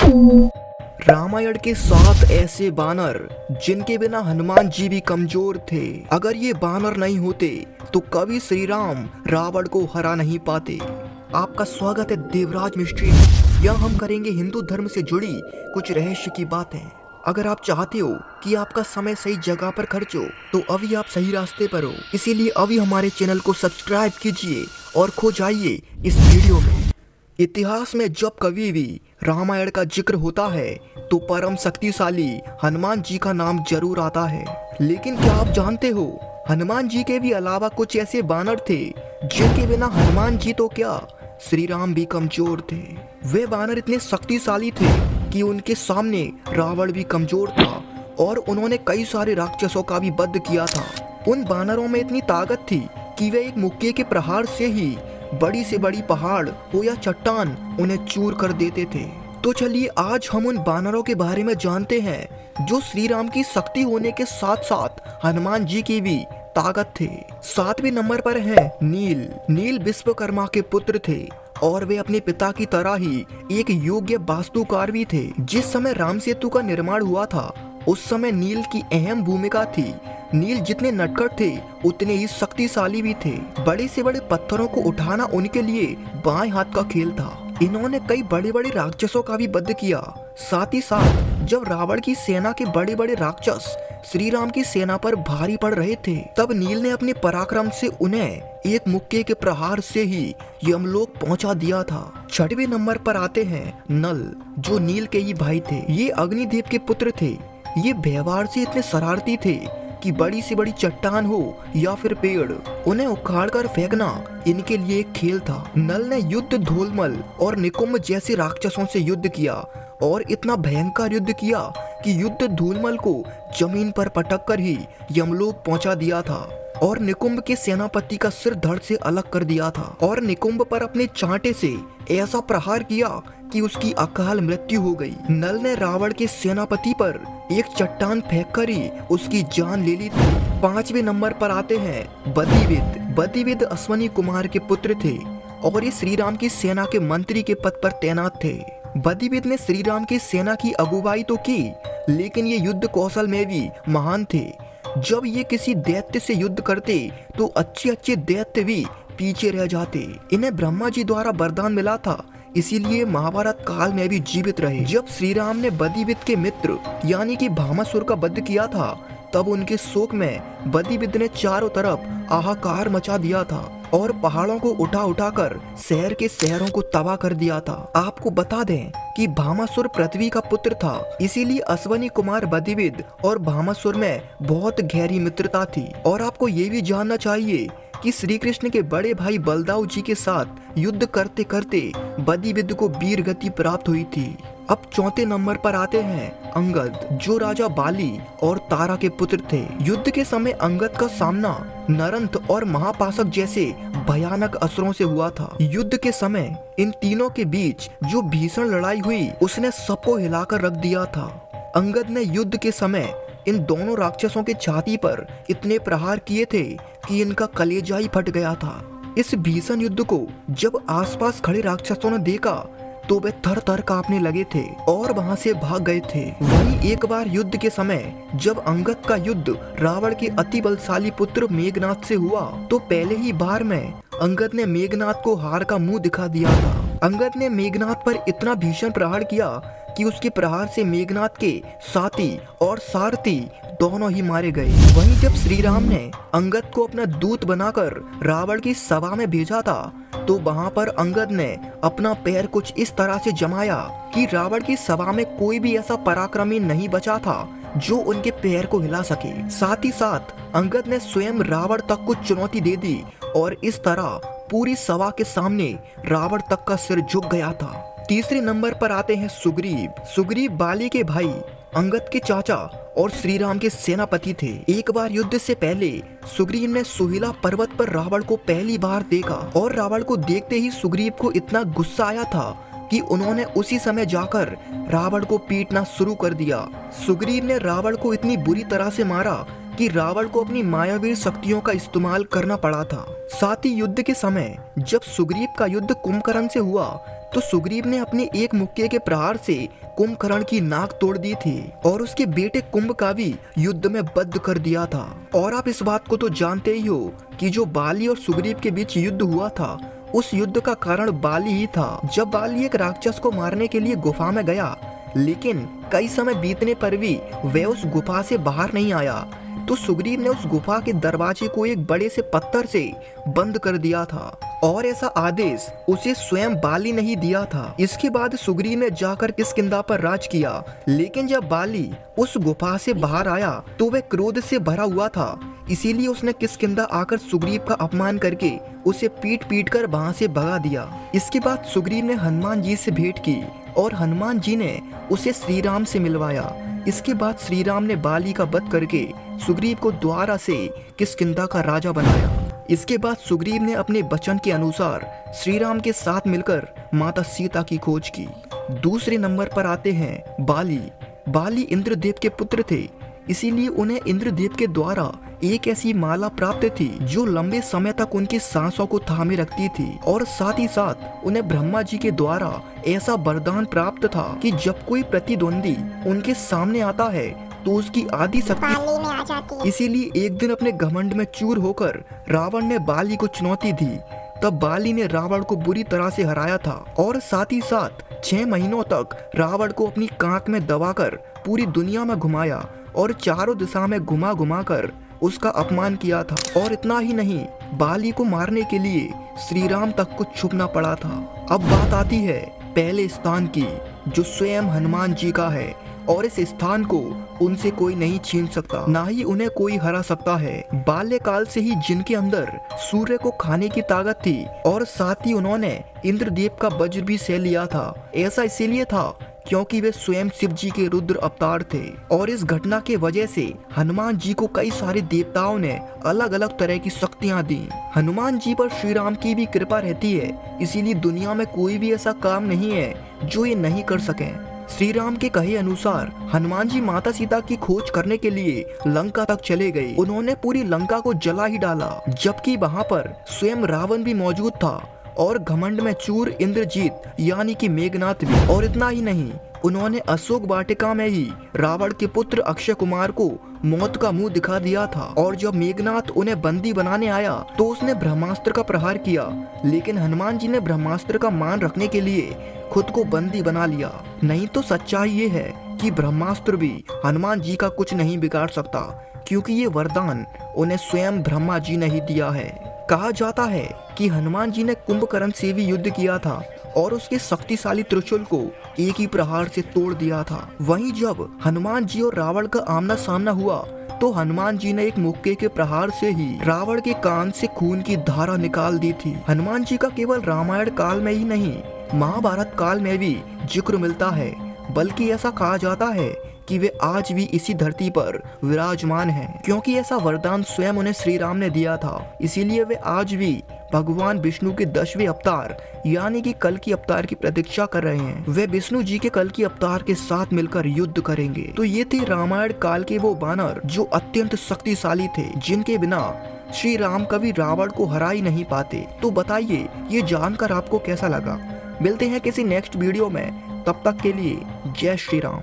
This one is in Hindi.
रामायण के 7 ऐसे बानर जिनके बिना हनुमान जी भी कमजोर थे। अगर ये बानर नहीं होते तो कभी श्री राम रावण को हरा नहीं पाते। आपका स्वागत है देवराज मिस्ट्री। यहाँ हम करेंगे हिंदू धर्म से जुड़ी कुछ रहस्य की बातें। अगर आप चाहते हो कि आपका समय सही जगह पर खर्च हो तो अभी आप सही रास्ते पर हो। इसीलिए अभी हमारे चैनल को सब्सक्राइब कीजिए और खो जाइए इस वीडियो में। इतिहास में जब कभी भी रामायण का जिक्र होता है तो परम शक्तिशाली हनुमान जी का नाम जरूर आता है। लेकिन क्या आप जानते हो हनुमान जी के भी अलावा कुछ ऐसे बानर थे जिनके बिना हनुमान जी तो क्या श्री राम भी कमजोर थे। वे बानर इतने शक्तिशाली थे कि उनके सामने रावण भी कमजोर था और उन्होंने कई सारे राक्षसों का भी वध किया था। उन बानरों में इतनी ताकत थी कि वे एक मुक्के के प्रहार से ही बड़ी से बड़ी पहाड़ हो या चट्टान उन्हें चूर कर देते थे। तो चलिए आज हम उन बानरों के बारे में जानते हैं जो श्री राम की शक्ति होने के साथ साथ हनुमान जी की भी ताकत थे। 7वें नंबर पर है नील। नील विश्वकर्मा के पुत्र थे और वे अपने पिता की तरह ही एक योग्य वास्तुकार भी थे। जिस समय राम सेतु का निर्माण हुआ था उस समय नील की अहम भूमिका थी। नील जितने नटखट थे उतने ही शक्तिशाली भी थे। बड़े से बड़े पत्थरों को उठाना उनके लिए बाएं हाथ का खेल था। इन्होंने कई बड़े बड़े राक्षसों का भी वध किया। साथ ही साथ जब रावण की सेना के बड़े बड़े राक्षस श्री राम की सेना पर भारी पड़ रहे थे तब नील ने अपने पराक्रम से उन्हें एक मुक्के के प्रहार से ही यमलोक पहुंचा दिया था। 6वें नंबर पर आते हैं नल, जो नील के ही भाई थे। ये अग्निदेव के पुत्र थे। ये व्यवहार से इतने शरारती थे कि बड़ी से बड़ी चट्टान हो या फिर पेड़ उन्हें उखाड़ कर फेंकना इनके लिए एक खेल था। नल ने युद्ध धूलमल और निकुंभ जैसे राक्षसों से युद्ध किया और इतना भयंकर युद्ध किया कि युद्ध धूलमल को जमीन पर पटक कर ही यमलोक पहुंचा दिया था और निकुंभ के सेनापति का सिर धड़ से अलग कर दिया था और निकुंभ पर अपने चांटे से ऐसा प्रहार किया कि उसकी अकाल मृत्यु हो गई। नल ने रावण के सेनापति पर एक चट्टान फेंक कर ही उसकी जान ले ली थी। 5वें नंबर पर आते हैं बदिविद। बदिविद अश्वनी कुमार के पुत्र थे और ये श्री राम की सेना के मंत्री के पद पर तैनात थे। बदिविद ने श्री राम की सेना की अगुवाई तो की लेकिन ये युद्ध कौशल में भी महान थे। जब ये किसी दैत्य से युद्ध करते तो अच्छे अच्छे दैत्य भी पीछे रह जाते। इन्हें ब्रह्मा जी द्वारा वरदान मिला था, इसीलिए महाभारत काल में भी जीवित रहे। जब श्री राम ने बदिविद के मित्र यानी कि भामासुर का वध किया था तब उनके शोक में बदिविद ने चारों तरफ हाहाकार मचा दिया था और पहाड़ों को उठा उठा कर शहर के शहरों को तबाह कर दिया था। आपको बता दें कि भामासुर पृथ्वी का पुत्र था, इसीलिए अश्वनी कुमार बदिविद और भामासुर में बहुत गहरी मित्रता थी। और आपको ये भी जानना चाहिए कि श्री कृष्ण के बड़े भाई बलदाऊ जी के साथ युद्ध करते करते बदिविद को वीर गति प्राप्त हुई थी। अब 4थे नंबर पर आते हैं अंगद, जो राजा बाली और तारा के पुत्र थे। युद्ध के समय अंगद का सामना नरंत और महापाशक जैसे भयानक असुरों से हुआ था। युद्ध के समय इन तीनों के बीच जो भीषण लड़ाई हुई उसने सबको हिलाकर रख दिया था। अंगद ने युद्ध के समय इन दोनों राक्षसों के छाती पर इतने प्रहार किए थे कि इनका कलेजा ही फट गया था। इस भीषण युद्ध को जब आसपास खड़े राक्षसों ने देखा तो वे थर थर कांपने लगे थे और वहां से भाग गए थे। वहीं एक बार युद्ध के समय जब अंगद का युद्ध रावण के अति बलशाली पुत्र मेघनाथ से हुआ तो पहले ही बार में अंगद ने मेघनाथ को हार का मुंह दिखा दिया था। अंगद ने मेघनाथ पर इतना भीषण प्रहार किया कि उसके प्रहार से मेघनाथ के साथी और सारथी दोनों ही मारे गए। वहीं जब श्री राम ने अंगद को अपना दूत बनाकर रावण की सभा में भेजा था तो वहां पर अंगद ने अपना पैर कुछ इस तरह से जमाया कि रावण की सभा में कोई भी ऐसा पराक्रमी नहीं बचा था जो उनके पैर को हिला सके। साथ ही साथ अंगद ने स्वयं रावण तक को चुनौती दे दी और इस तरह पूरी सभा के सामने रावण तक का सिर झुक गया था। 3रे नंबर पर आते हैं सुग्रीव। सुग्रीव बाली के भाई अंगद के चाचा और श्री राम के सेनापति थे। एक बार युद्ध से पहले सुग्रीव ने सुहिला पर्वत पर रावण को पहली बार देखा और रावण को देखते ही सुग्रीव को इतना गुस्सा आया था कि उन्होंने उसी समय जाकर रावण को पीटना शुरू कर दिया। सुग्रीव ने रावण को इतनी बुरी तरह से मारा कि रावण को अपनी मायावी शक्तियों का इस्तेमाल करना पड़ा था। साथ ही युद्ध के समय जब सुग्रीव का युद्ध कुंभकर्ण से हुआ तो सुग्रीव ने अपने एक मुक्के के प्रहार से कुंभकर्ण की नाक तोड़ दी थी और उसके बेटे कुंभ का भी युद्ध में बद्ध कर दिया था। और आप इस बात को तो जानते ही हो कि जो बाली और सुग्रीव के बीच युद्ध हुआ था, उस युद्ध का कारण बाली ही था। जब बाली एक राक्षस को मारने के लिए गुफा में गया, लेकिन कई समय बीतने पर भी वह उस गुफा से बाहर नहीं आया, तो सुग्रीव ने उस गुफा के दरवाजे को एक बड़े से पत्थर से बंद कर दिया था और ऐसा आदेश उसे स्वयं बाली ने ही दिया था। इसके बाद सुग्रीव ने जाकर किष्किंधा पर राज किया, लेकिन जब बाली उस गुफा से बाहर आया तो वह क्रोध से भरा हुआ था। इसीलिए उसने किष्किंधा आकर सुग्रीव का अपमान करके उसे पीट पीट कर वहाँ से भगा दिया। इसके बाद सुग्रीव ने हनुमान जी से भेंट की और हनुमान जी ने उसे श्री राम से मिलवाया। इसके बाद श्री राम ने बाली का वध करके सुग्रीव को दोबारा से किष्किंधा का राजा बनाया। इसके बाद सुग्रीव ने अपने वचन के अनुसार श्री राम के साथ मिलकर माता सीता की खोज की। दूसरे नंबर पर आते हैं बाली। बाली इंद्रदेव के पुत्र थे, इसीलिए उन्हें इंद्रदेव के द्वारा एक ऐसी माला प्राप्त थी जो लंबे समय तक उनकी सांसों को थामे रखती थी और साथ ही साथ उन्हें ब्रह्मा जी के द्वारा ऐसा वरदान प्राप्त था कि जब कोई प्रतिद्वंदी उनके सामने आता है तो उसकी आधी शक्ति आ जाती है। इसीलिए एक दिन अपने घमंड में चूर होकर रावण ने बाली को चुनौती दी। तब बाली ने रावण को बुरी तरह से हराया था और साथ ही साथ 6 महीनों तक रावण को अपनी कांख में दबाकर पूरी दुनिया में घुमाया और चारों दिशा में घुमा घुमा कर उसका अपमान किया था। और इतना ही नहीं, बाली को मारने के लिए श्री राम तक को छुपना पड़ा था। अब बात आती है पहले स्थान की, जो स्वयं हनुमान जी का है और इस स्थान को उनसे कोई नहीं छीन सकता, ना ही उन्हें कोई हरा सकता है। बाल्यकाल से ही जिनके अंदर सूर्य को खाने की ताकत थी और साथ ही उन्होंने इंद्रदेव का वज्र भी सह लिया था। ऐसा इसीलिए था क्योंकि वे स्वयं शिव जी के रुद्र अवतार थे और इस घटना के वजह से हनुमान जी को कई सारे देवताओं ने अलग अलग तरह की शक्तियां दी। हनुमान जी पर श्री राम की भी कृपा रहती है, इसीलिए दुनिया में कोई भी ऐसा काम नहीं है जो ये नहीं कर सके। श्री राम के कहे अनुसार हनुमान जी माता सीता की खोज करने के लिए लंका तक चले गए। उन्होंने पूरी लंका को जला ही डाला, जबकि वहाँ पर स्वयं रावण भी मौजूद था और घमंड में चूर इंद्रजीत यानी कि मेघनाथ भी। और इतना ही नहीं, उन्होंने अशोक वाटिका में ही रावण के पुत्र अक्षय कुमार को मौत का मुंह दिखा दिया था। और जब मेघनाथ उन्हें बंदी बनाने आया तो उसने ब्रह्मास्त्र का प्रहार किया, लेकिन हनुमान जी ने ब्रह्मास्त्र का मान रखने के लिए खुद को बंदी बना लिया। नहीं तो सच्चाई ये है कि ब्रह्मास्त्र भी हनुमान जी का कुछ नहीं बिगाड़ सकता, क्योंकि ये वरदान उन्हें स्वयं ब्रह्मा जी ने ही दिया है। कहा जाता है कि हनुमान जी ने कुंभकर्ण से भी युद्ध किया था और उसके शक्तिशाली त्रिशूल को एक ही प्रहार से तोड़ दिया था। वहीं जब हनुमान जी और रावण का आमना सामना हुआ तो हनुमान जी ने एक मुक्के के प्रहार से ही रावण के कान से खून की धारा निकाल दी थी। हनुमान जी का केवल रामायण काल में ही नहीं, महाभारत काल में भी जिक्र मिलता है, बल्कि ऐसा कहा जाता है कि वे आज भी इसी धरती पर विराजमान हैं, क्योंकि ऐसा वरदान स्वयं उन्हें श्री राम ने दिया था। इसीलिए वे आज भी भगवान विष्णु के 10वें अवतार यानी कि कल की अवतार की प्रतीक्षा कर रहे हैं। वे विष्णु जी के कल की अवतार के साथ मिलकर युद्ध करेंगे। तो ये थे रामायण काल के वो बानर जो अत्यंत शक्तिशाली थे, जिनके बिना श्री राम कभी रावण को हरा ही नहीं पाते। तो बताइए ये जानकर आपको कैसा लगा। मिलते हैं किसी नेक्स्ट वीडियो में, तब तक के लिए जय श्री राम।